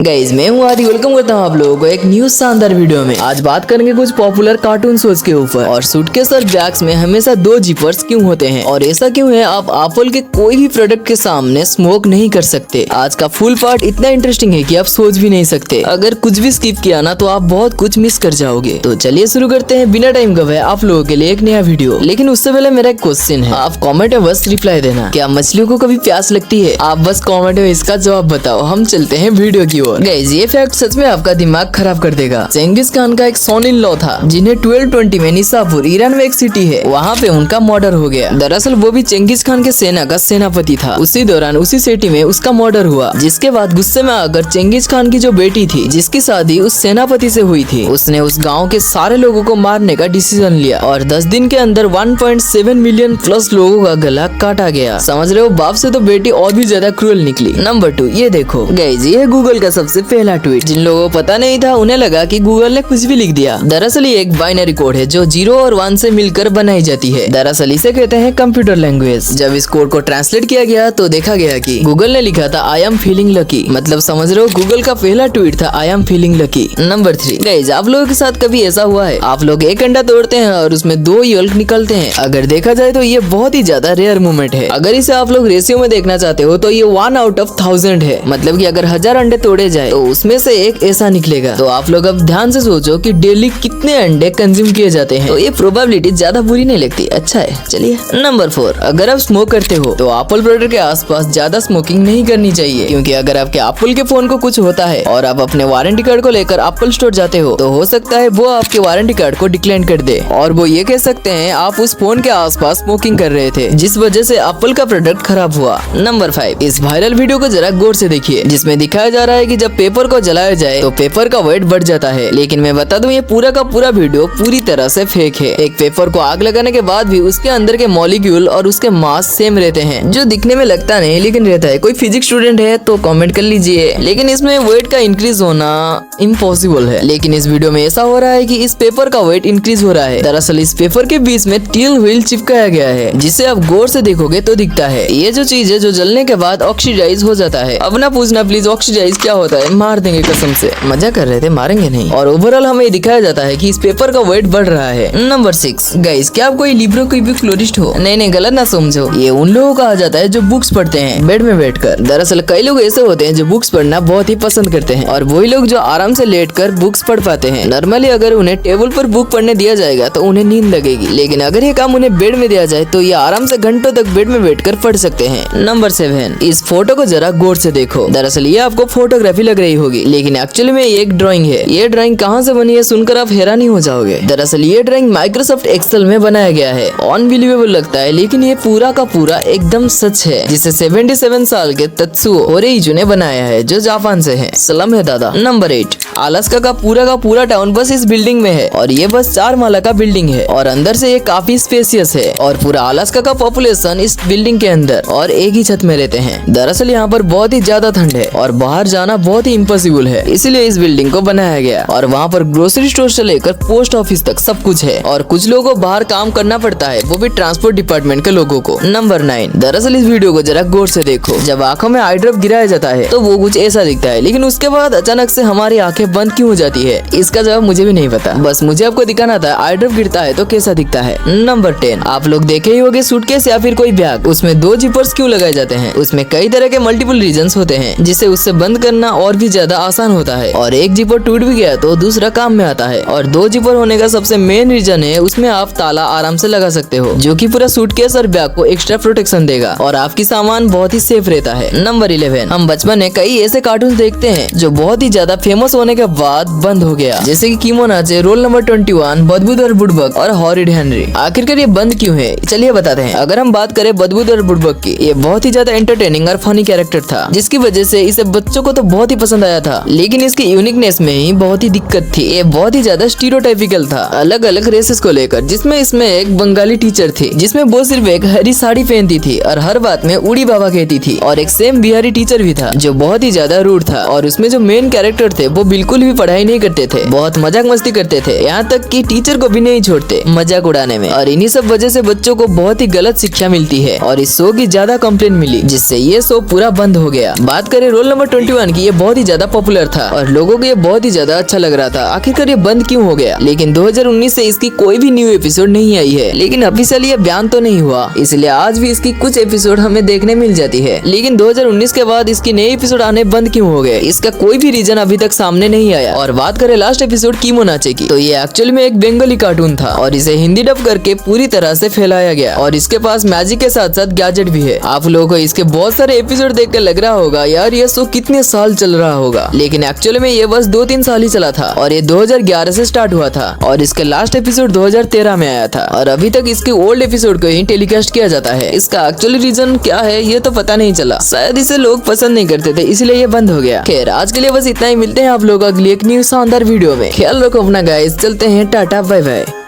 Guys मैं हूँ आदि, वेलकम करता हूँ आप लोगों को एक न्यू शानदार वीडियो में। आज बात करेंगे कुछ पॉपुलर कार्टून शोज के ऊपर। और सूटकेस और बैग्स में हमेशा दो जिपर्स क्यों होते हैं और ऐसा क्यों है आप एप्पल के कोई भी प्रोडक्ट के सामने स्मोक नहीं कर सकते। आज का फुल पार्ट इतना इंटरेस्टिंग है कि आप सोच भी नहीं सकते। अगर कुछ भी स्किप किया ना तो आप बहुत कुछ मिस कर जाओगे। तो चलिए शुरू करते हैं बिना टाइम गवाए आप लोगों के लिए एक नया वीडियो। लेकिन उससे पहले मेरा एक क्वेश्चन है, आप कॉमेंट में बस रिप्लाई देना, क्या मछलियों को कभी प्यास लगती है? आप बस कॉमेंट में इसका जवाब बताओ। हम चलते हैं वीडियो की ओर। गाइस ये फैक्ट सच में आपका दिमाग खराब कर देगा। चेंगिस खान का एक सन इन लॉ था जिन्हें 1220 में निसापुर ईरान में एक सिटी है, वहाँ पे उनका मर्डर हो गया। दरअसल वो भी चेंगिस खान के सेना का सेनापति था। उसी दौरान उसी सिटी में उसका मर्डर हुआ, जिसके बाद गुस्से में आकर चेंगिस खान की जो बेटी थी जिसकी शादी उस सेनापति से हुई थी, उसने उस गाँव के सारे लोगों को मारने का डिसीजन लिया और 10 दिन के अंदर 1.7 मिलियन प्लस लोगों का गला काटा गया। समझ रहे हो, बाप से तो बेटी और भी ज्यादा क्रूअल निकली। नंबर 2 ये देखो गाइस, ये गूगल का सबसे पहला ट्वीट। जिन लोगों को पता नहीं था उन्हें लगा कि गूगल ने कुछ भी लिख दिया। दरअसल ये एक बाइनरी कोड है जो 0 और 1 से मिलकर बनाई जाती है। दरअसल इसे कहते हैं कंप्यूटर लैंग्वेज। जब इस कोड को ट्रांसलेट किया गया तो देखा गया कि गूगल ने लिखा था आई एम फीलिंग लकी। मतलब समझ रहे हो, गूगल का पहला ट्वीट था I am feeling lucky. Number 3 guys, आप लोगों के साथ कभी ऐसा हुआ है आप लोग एक अंडा तोड़ते हैं और उसमें 2 यल्क निकलते हैं? अगर देखा जाए तो ये बहुत ही ज्यादा रेयर मोमेंट है। अगर इसे आप लोग रेशियो में देखना चाहते हो तो ये 1 आउट ऑफ 1000 है। मतलब कि अगर 1000 अंडे तोड़े जाए तो उसमें से एक ऐसा निकलेगा। तो आप लोग अब ध्यान से सोचो कि डेली कितने अंडे कंज्यूम किए जाते हैं, तो ये प्रोबेबिलिटी ज्यादा बुरी नहीं लगती। अच्छा है, चलिए। नंबर 4 अगर आप स्मोक करते हो तो एप्पल प्रोडक्ट के आसपास ज्यादा स्मोकिंग नहीं करनी चाहिए, क्योंकि अगर आपके एप्पल के फोन को कुछ होता है और आप अपने वारंटी कार्ड को लेकर एप्पल स्टोर जाते हो तो हो सकता है वो आपके वारंटी कार्ड को डिक्लाइन कर दे और वो ये कह सकते हैं आप उस फोन के आसपास स्मोकिंग कर रहे थे, जिस वजह से एप्पल का प्रोडक्ट खराब हुआ। नंबर 5 इस वायरल वीडियो को जरा गौर से देखिए, जिसमें दिखाया जा रहा है कि जब पेपर को जलाया जाए तो पेपर का वेट बढ़ जाता है। लेकिन मैं बता दूं ये पूरा का पूरा वीडियो पूरी तरह से फेक है। एक पेपर को आग लगाने के बाद भी उसके अंदर के मॉलिक्यूल और उसके मास सेम रहते हैं, जो दिखने में लगता नहीं लेकिन रहता है। कोई फिजिक्स स्टूडेंट है तो कमेंट कर लीजिए। लेकिन इसमें वेट का इंक्रीज होना इम्पॉसिबल है। लेकिन इस वीडियो में ऐसा हो रहा है कि इस पेपर का वेट इंक्रीज हो रहा है। दरअसल इस पेपर के बीच में टील व्हील चिपकाया गया है, जिसे आप गौर से देखोगे तो दिखता है। ये जो चीज है जो जलने के बाद ऑक्सीडाइज हो जाता है। अब ना पूछना प्लीज ऑक्सीडाइज क्या होता है, मार देंगे कसम से। मजा कर रहे थे, मारेंगे नहीं। और ओवरऑल हमें दिखाया जाता है कि इस पेपर का वेट बढ़ रहा है। नंबर 6 गाइस, क्या आप कोई लिब्रो की बुक फ्लोरिस्ट हो? नहीं, गलत ना समझो। ये उन लोगों को कहा जाता है जो बुक्स पढ़ते हैं बेड में बैठकर। दरअसल कई लोग ऐसे होते हैं जो बुक्स पढ़ना बहुत ही पसंद करते हैं, और वही लोग जो आराम से लेटकर बुक्स पढ़ पाते हैं। नॉर्मली अगर उन्हें टेबल पर बुक पढ़ने दिया जाएगा तो उन्हें नींद लगेगी, लेकिन अगर ये काम उन्हें बेड में दिया जाए तो ये आराम से घंटों तक बेड में बैठकर पढ़ सकते हैं। नंबर 7 इस फोटो को जरा गौर से देखो। दरअसल ये आपको फोटोग्राफी लग रही होगी, लेकिन एक्चुअली में ये एक ड्राइंग है। ये ड्राइंग कहाँ से बनी है सुनकर आप हैरान ही हो जाओगे। दरअसल ये ड्राइंग माइक्रोसॉफ्ट एक्सेल में बनाया गया है। अनबिलीवेबल लगता है लेकिन ये पूरा का पूरा एकदम सच है, जिसे 77 साल के तत्सुओ होरेइचू ने बनाया है, जो जापान से है। सलाम है दादा। नंबर 8 अलास्का का पूरा टाउन बस इस बिल्डिंग में है, और ये बस 4 माला का बिल्डिंग है और अंदर से ये काफी स्पेसियस है। और पूरा अलास्का का पॉपुलेशन इस बिल्डिंग के अंदर और एक ही छत में रहते हैं। दरअसल यहाँ पर बहुत ही ज्यादा ठंड है और बाहर जाना बहुत ही इम्पॉसिबल है, इसलिए इस बिल्डिंग को बनाया गया। और वहाँ पर ग्रोसरी स्टोर से लेकर पोस्ट ऑफिस तक सब कुछ है, और कुछ लोगों को बाहर काम करना पड़ता है, वो भी ट्रांसपोर्ट डिपार्टमेंट के लोगों को। नंबर 9 दरअसल इस वीडियो को जरा गौर से देखो। जब आंखों में आई ड्रॉप गिराया जाता है तो वो कुछ ऐसा दिखता है, लेकिन उसके बाद अचानक से हमारी आंखें बंद क्यों हो जाती है, इसका जवाब मुझे भी नहीं पता। बस मुझे आपको दिखाना था आई ड्रॉप गिरता है तो कैसा दिखता है। नंबर 10 आप लोग देखे ही होंगे सूटकेस या फिर कोई बैग, उसमें 2 जिपर्स क्यों लगाए जाते हैं? उसमें कई तरह के मल्टीपल रीजंस होते हैं, जिससे उससे बंद करना और भी ज्यादा आसान होता है। और एक जिपर टूट भी गया तो दूसरा काम में आता है। और 2 जिपर होने का सबसे मेन रीजन है उसमें आप ताला आराम से लगा सकते हो, जो कि पूरा सूटकेस और बैग को एक्स्ट्रा प्रोटेक्शन देगा और आपकी सामान बहुत ही सेफ रहता है। नंबर 11 हम बचपन में कई ऐसे कार्टून देखते हैं जो बहुत ही ज्यादा फेमस होने के बाद बंद हो गया, जैसे कि किमोनाचे, रोल नंबर 21, बदबूदार बुड़बक और हॉरिड हेनरी। आखिरकार ये बंद क्यों है, चलिए बताते हैं। अगर हम बात करें बदबूदार बुड़बक की, ये बहुत ही ज्यादा एंटरटेनिंग और फनी कैरेक्टर था, जिसकी वजह से इसे बच्चों को तो बहुत ही पसंद आया था, लेकिन इसकी यूनिकनेस में ही बहुत ही दिक्कत थी। ये बहुत ही ज्यादा स्टीरियोटाइपिकल था अलग अलग रेसेस को लेकर, जिसमें इसमें एक बंगाली टीचर थी जिसमें वो सिर्फ एक हरी साड़ी पहनती थी और हर बात में उड़ी बाबा कहती थी, और एक सेम बिहारी टीचर भी था जो बहुत ही ज्यादा रूड था। और उसमें जो मेन कैरेक्टर थे वो बिल्कुल भी पढ़ाई नहीं करते थे, बहुत मजाक मस्ती करते थे, यहाँ तक कि टीचर को भी नहीं छोड़ते मजाक उड़ाने में। और इन्हीं सब वजह से बच्चों को बहुत ही गलत शिक्षा मिलती है और इस शो की ज्यादा कंप्लेंट मिली, जिससे ये शो पूरा बंद हो गया। बात करें रोल नंबर 21 की, ये ये बहुत ही ज्यादा पॉपुलर था और लोगों को ये बहुत ही ज्यादा अच्छा लग रहा था। आखिरकार ये बंद क्यों हो गया? लेकिन 2019 से इसकी कोई भी न्यू एपिसोड नहीं आई है, लेकिन ऑफिशियली ये बयान तो नहीं हुआ, इसलिए आज भी इसकी कुछ एपिसोड हमें देखने मिल जाती है। लेकिन 2019 के बाद इसकी नई एपिसोड आने बंद क्यों हो गए, इसका कोई भी रीजन अभी तक सामने नहीं आया। और बात करें लास्ट एपिसोड कीमोनाचे की, तो ये एक्चुअली में एक बंगाली कार्टून था और इसे हिंदी डब करके पूरी तरह से फैलाया गया और इसके पास मैजिक के साथ साथ गैजेट भी है। आप लोगों को इसके बहुत सारे एपिसोड देख कर लग रहा होगा यार ये शो कितने साल चल रहा होगा, लेकिन एक्चुअली में ये बस 2-3 साल ही चला था और ये 2011 से स्टार्ट हुआ था और इसके लास्ट एपिसोड 2013 में आया था और अभी तक इसके ओल्ड एपिसोड को ही टेलीकास्ट किया जाता है। इसका एक्चुअली रीजन क्या है ये तो पता नहीं चला, शायद इसे लोग पसंद नहीं करते थे इसलिए ये बंद हो गया। खैर आज के लिए बस इतना ही, मिलते हैं आप लोग अगली एक न्यू शानदार वीडियो में। ख्याल रखो अपना गाइस, चलते हैं, टाटा बाय बाय।